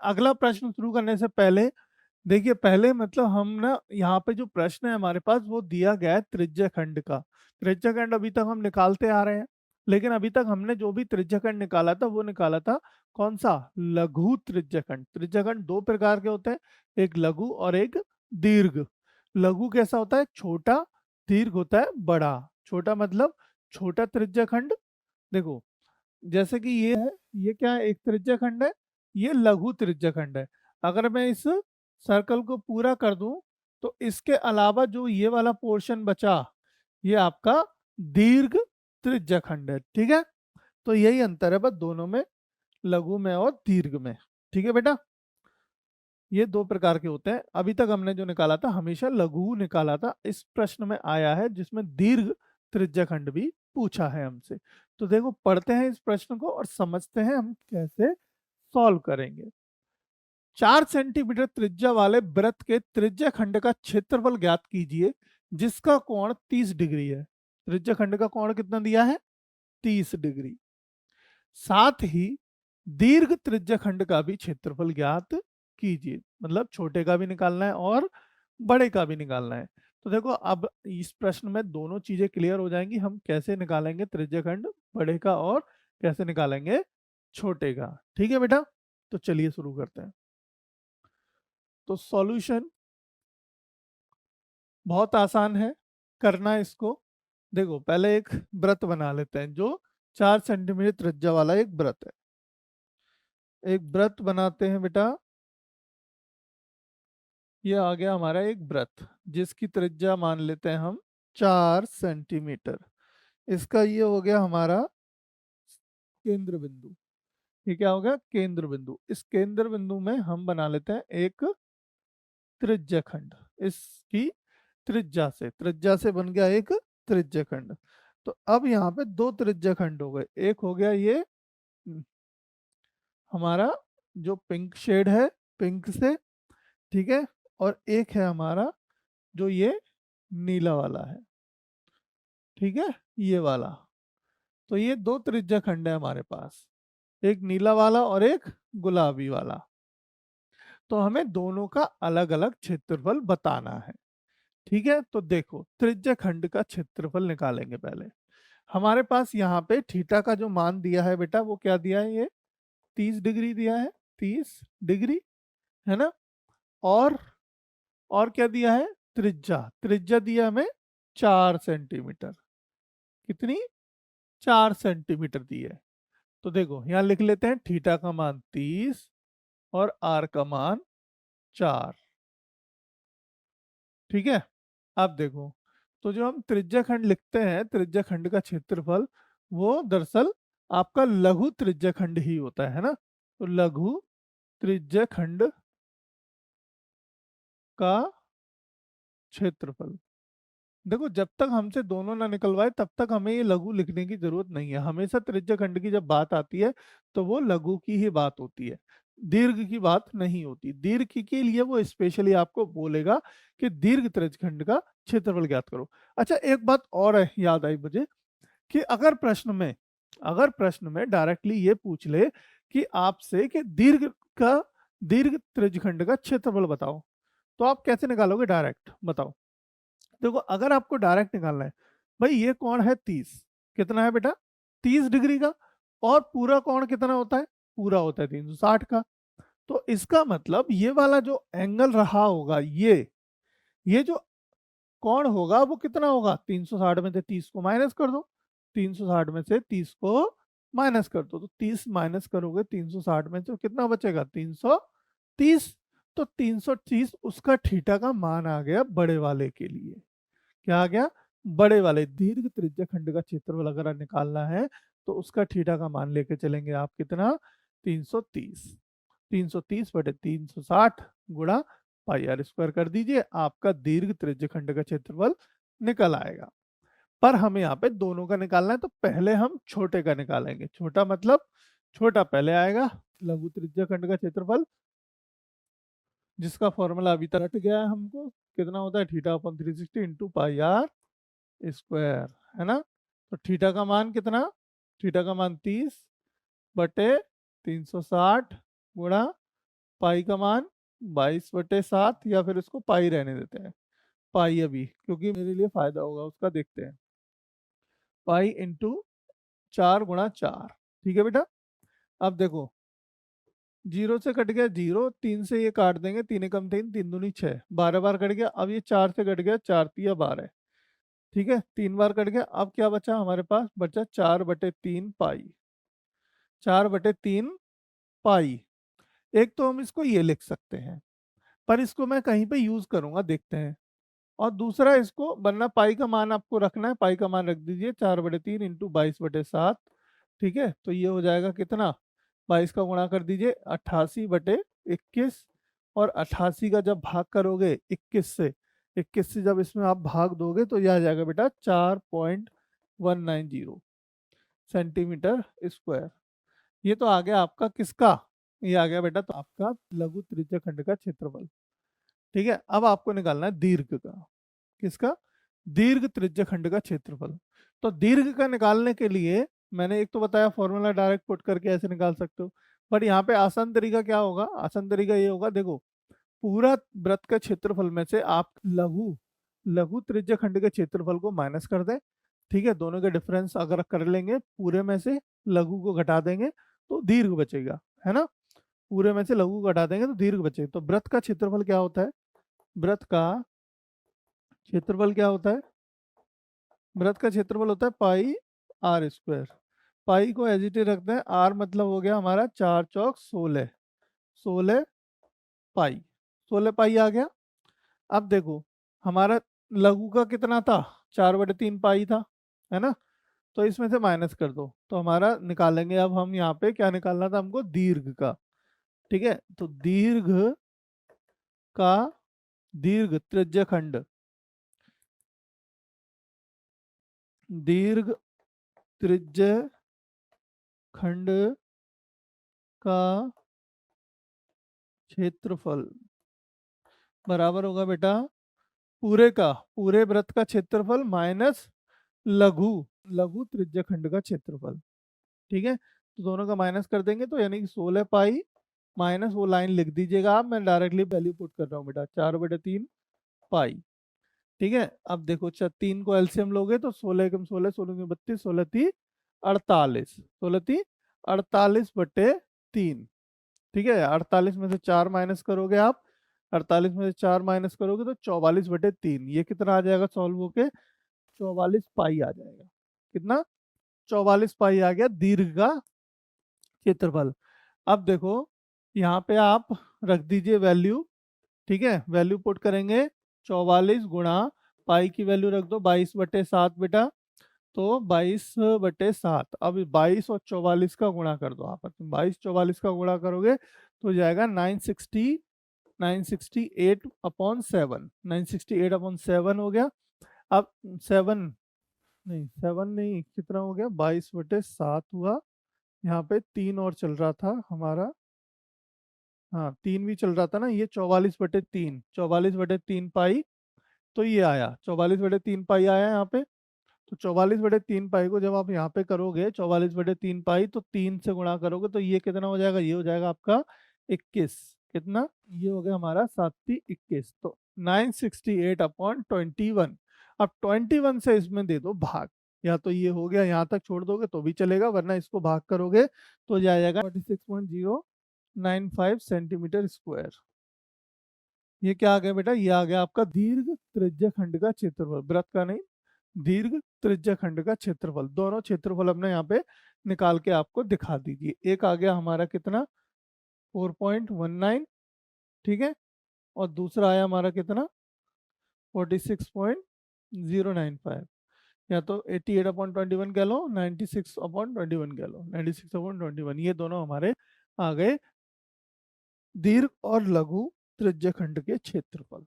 अगला प्रश्न शुरू करने से पहले देखिए, पहले मतलब हम ना यहाँ पे जो प्रश्न है हमारे पास वो दिया गया है त्रिज्या खंड का। त्रिज्या खंड अभी तक हम निकालते आ रहे हैं, लेकिन अभी तक हमने जो भी त्रिज्या खंड निकाला था वो निकाला था कौन सा, लघु त्रिज्या खंड। त्रिज्या खंड दो प्रकार के होते हैं, एक लघु और एक दीर्घ। लघु कैसा होता है, छोटा, दीर्घ होता है बड़ा। छोटा मतलब छोटा त्रिज्या खंड। देखो जैसे कि ये है, ये क्या है, एक त्रिज्या खंड है, ये लघु त्रिज्या खंड है। अगर मैं इस सर्कल को पूरा कर दूं तो इसके अलावा जो ये वाला पोर्शन बचा, ये आपका दीर्घ त्रिज्या खंड है। ठीक है, तो यही अंतर है बस दोनों में, लघु में और दीर्घ में। ठीक है बेटा, ये दो प्रकार के होते हैं। अभी तक हमने जो निकाला था हमेशा लघु निकाला था। इस प्रश्न में आया है जिसमें दीर्घ त्रिज्या खंड भी पूछा है हमसे। तो देखो पढ़ते हैं इस प्रश्न को और समझते हैं हम कैसे सॉल्व करेंगे। 4 सेंटीमीटर त्रिज्या वाले वृत्त के त्रिज्या खंड का क्षेत्रफल ज्ञात कीजिए जिसका कोण 30 डिग्री है। त्रिज्या खंड का कोण कितना दिया है, 30 डिग्री। साथ ही दीर्घ त्रिज्या खंड का भी क्षेत्रफल ज्ञात कीजिए, मतलब छोटे का भी निकालना है और बड़े का भी निकालना है। तो देखो अब इस प्रश्न में दोनों चीजें क्लियर हो जाएंगी, हम कैसे निकालेंगे त्रिज्या खंड बड़े का और कैसे निकालेंगे छोटे का। ठीक है बेटा, तो चलिए शुरू करते हैं। तो सॉल्यूशन बहुत आसान है करना इसको। देखो पहले एक वृत्त बना लेते हैं जो 4 सेंटीमीटर त्रिज्या वाला एक वृत्त है। एक वृत्त बनाते हैं बेटा। ये आ गया हमारा एक वृत्त जिसकी त्रिज्या मान लेते हैं हम 4 सेंटीमीटर। इसका ये हो गया हमारा केंद्र बिंदु। ये क्या हो गया, केंद्र बिंदु। इस केंद्र बिंदु में हम बना लेते हैं एक त्रिज्या खंड। इसकी त्रिज्या से बन गया एक त्रिज्या खंड। तो अब यहाँ पे दो त्रिज्या खंड हो गए। एक हो गया ये हमारा जो पिंक शेड है, पिंक से, ठीक है, और एक है हमारा जो ये नीला वाला है। ठीक है, ये वाला। तो ये दो त्रिज्या खंड है हमारे पास, एक नीला वाला और एक गुलाबी वाला। तो हमें दोनों का अलग अलग क्षेत्रफल बताना है। ठीक है, तो देखो त्रिज्या खंड का क्षेत्रफल निकालेंगे पहले। हमारे पास यहाँ पे थीटा का जो मान दिया है बेटा वो क्या दिया है, ये 30 डिग्री दिया है, 30 डिग्री, है ना। और और क्या दिया है, त्रिज्या, त्रिज्या दिया हमें 4 सेंटीमीटर। कितनी, 4 सेंटीमीटर दी है। तो देखो यहाँ लिख लेते हैं थीटा का मान 30 और आर का मान 4। ठीक है, अब देखो, तो जो हम त्रिज्या खंड लिखते हैं, त्रिज्या खंड का क्षेत्रफल वो दरअसल आपका लघु त्रिज्या खंड ही होता है ना। तो लघु त्रिज्या खंड का क्षेत्रफल। देखो जब तक हमसे दोनों ना निकलवाए तब तक हमें ये लघु लिखने की जरूरत नहीं है। हमेशा त्रिज्या खंड की जब बात आती है तो वो लघु की ही बात होती है, दीर्घ की बात नहीं होती। दीर्घ के लिए वो स्पेशली आपको बोलेगा कि दीर्घ त्रिज्या खंड का क्षेत्रफल ज्ञात करो। अच्छा एक बात और है, याद आई मुझे, कि अगर प्रश्न में डायरेक्टली ये पूछ ले कि आपसे कि दीर्घ त्रिज्यखंड का क्षेत्रफल बताओ, तो आप कैसे निकालोगे, डायरेक्ट बताओ। देखो अगर आपको डायरेक्ट निकालना है, भाई ये कोण है 30, कितना है बेटा, 30 डिग्री का। और पूरा कोण कितना होता है, पूरा होता है 360 का। तो इसका मतलब ये वाला जो एंगल रहा होगा, ये जो कौन होगा वो कितना होगा, 360 में से 30 को माइनस कर दो। 360 में से 30 को माइनस कर दो, तो 30 माइनस करोगे 360 में, तो कितना बचेगा, 330। तो 330 उसका थीटा का मान आ गया बड़े वाले के लिए। क्या आ गया, बड़े वाले दीर्घ त्रिज्या खंड का क्षेत्रफल अगर निकालना है तो उसका थीटा का मान लेके चलेंगे आप, कितना, 330। 330 बटे 360 गुणा पाई आर स्क्वायर कर दीजिए, आपका दीर्घ त्रिज्य खंड का क्षेत्रफल निकल आएगा। पर हमें यहाँ पे दोनों का निकालना है तो पहले हम छोटे का निकालेंगे। छोटा मतलब छोटा पहले आएगा, लघु त्रिज्य खंड का क्षेत्रफल जिसका फॉर्मूला अभी तक रट गया है हमको, कितना होता है, थीटा अपन 360 इंटू पाई आर स्क्वायर, है ना। तो थीटा का मान कितना, थीटा का मान 30 बटे 360 गुणा पाई का मान 22/7, या फिर इसको पाई रहने देते हैं, पाई अभी, क्योंकि मेरे लिए फायदा होगा उसका। देखते हैं, पाई इंटू 4 × 4, ठीक है बेटा। अब देखो, 0 से कट गया 0, 3 से ये काट देंगे, 3 एकम 3, 3 दूनी 6, 12 बार कट गया। अब ये 4 से कट गया, 4 तिया 12, ठीक है, 3 बार कट गया। अब क्या बचा हमारे पास, बचा 4/3 पाई, 4/3 पाई। एक तो हम इसको ये लिख सकते हैं, पर इसको मैं कहीं पे यूज करूंगा, देखते हैं। और दूसरा, इसको वरना पाई का मान आपको रखना है, पाई का मान रख दीजिए 4/3 इंटू 22/7, ठीक है। तो ये हो जाएगा कितना, 22 का गुणा कर दीजिए 88/21, और 88 का जब भाग करोगे 21 से जब इसमें आप भाग दोगे तो यह आ जाएगा बेटा 4.190 सेंटीमीटर स्क्वायर। ये तो आ गया आपका किसका, ये आ गया बेटा तो आपका लघु त्रिज्या खंड का क्षेत्रफल, ठीक है। अब आपको निकालना है दीर्घ का, किसका, दीर्घ त्रिज्या खंड का क्षेत्रफल। तो दीर्घ का निकालने के लिए मैंने एक तो बताया फॉर्मूला डायरेक्ट पुट करके ऐसे निकाल सकते हो, बट यहाँ पे आसान तरीका क्या होगा, आसान तरीका ये होगा, देखो पूरा वृत्त का क्षेत्रफल में से आप लघु लघु त्रिज्या खंड के क्षेत्रफल को माइनस कर दें, ठीक है। दोनों के डिफरेंस अगर कर लेंगे, पूरे में से लघु को घटा देंगे तो दीर्घ बचेगा, है ना। पूरे में से लघु को घटा देंगे तो दीर्घ बचेगा। तो वृत्त का क्षेत्रफल क्या होता है, वृत्त का क्षेत्रफल क्या होता है, वृत्त का क्षेत्रफल होता है पाई आर स्क्वायर। पाई को एज इट इज रखते हैं, आर मतलब हो गया हमारा 4 चौक 16, 16 पाई, 16 पाई आ गया। अब देखो, हमारा लघु का कितना था, 4/3 पाई था, है ना। तो इसमें से माइनस कर दो तो हमारा निकालेंगे। अब हम यहाँ पे क्या निकालना था हमको, दीर्घ का, ठीक है। तो दीर्घ का, दीर्घ त्रिज्या खंड, दीर्घ त्रिज्या खंड का क्षेत्रफल बराबर होगा बेटा पूरे का, पूरे वृत्त का क्षेत्रफल माइनस लघु लघु त्रिज्या खंड का क्षेत्रफल, ठीक है। तो दोनों का माइनस कर देंगे तो यानी कि 16 पाई माइनस वो लाइन लिख दीजिएगा आप, मैं डायरेक्टली वैल्यू पुट कर रहा हूँ बेटा 4/3 पाई, ठीक है। अब देखो 3 को एलसीएम लोगे तो 16 एकम 16, 16 में 32, 16 × 3 = 48, 16 × 3 = 48/3, ठीक है। 48 में से 4 माइनस करोगे आप, 48 में से 4 माइनस करोगे तो 44/3, ये कितना आ जाएगा सॉल्व होके, 44 पाई आ जाएगा। कितना, 44 पाई आ गया दीर्घ का क्षेत्रफल। अब देखो यहाँ पे आप रख दीजिए वैल्यू, ठीक है। वैल्यू पुट करेंगे 44 गुणा पाई की वैल्यू रख दो 22/7 बेटा, तो 22/7। अब 22 और 44 का गुणा कर दो आप, 22 44 का गुणा करोगे तो जाएगा 968/7, 968/7 हो गया। अब 7 नहीं, 7 नहीं, कितना हो गया, 22/7 हुआ। यहाँ पे 3 और चल रहा था हमारा, हाँ 3 भी चल रहा था ना, ये 44/3, 44/3 पाई, तो ये आया 44/3 पाई आया यहाँ पे। तो 44/3 पाई को जब आप यहाँ पे करोगे 44/3 पाई, तो 3 से गुणा करोगे तो ये कितना हो जाएगा, ये हो जाएगा आपका 21, कितना, ये हो गया हमारा 7×21, तो 968/21। अब 21 से इसमें दे दो भाग, या तो ये हो गया यहाँ तक छोड़ दोगे तो भी चलेगा, वरना इसको भाग करोगे तो जाएगा 46.095 सेंटीमीटर स्क्वायर। ये क्या आ गया बेटा, ये आ गया आपका दीर्घ त्रिज्या खंड का क्षेत्रफल, वृत्त का नहीं, दीर्घ त्रिज्या खंड का क्षेत्रफल। दोनों क्षेत्रफल अपने यहाँ पे निकाल के आपको दिखा दीजिए। एक आ गया हमारा कितना, 4.19, ठीक है, और दूसरा आया हमारा कितना, 46.095, या तो 88/21 कह लो, 96/21 कह लो, 96/21, ये दोनों हमारे आ गए दीर्घ और लघु त्रिज्या खंड के क्षेत्रफल।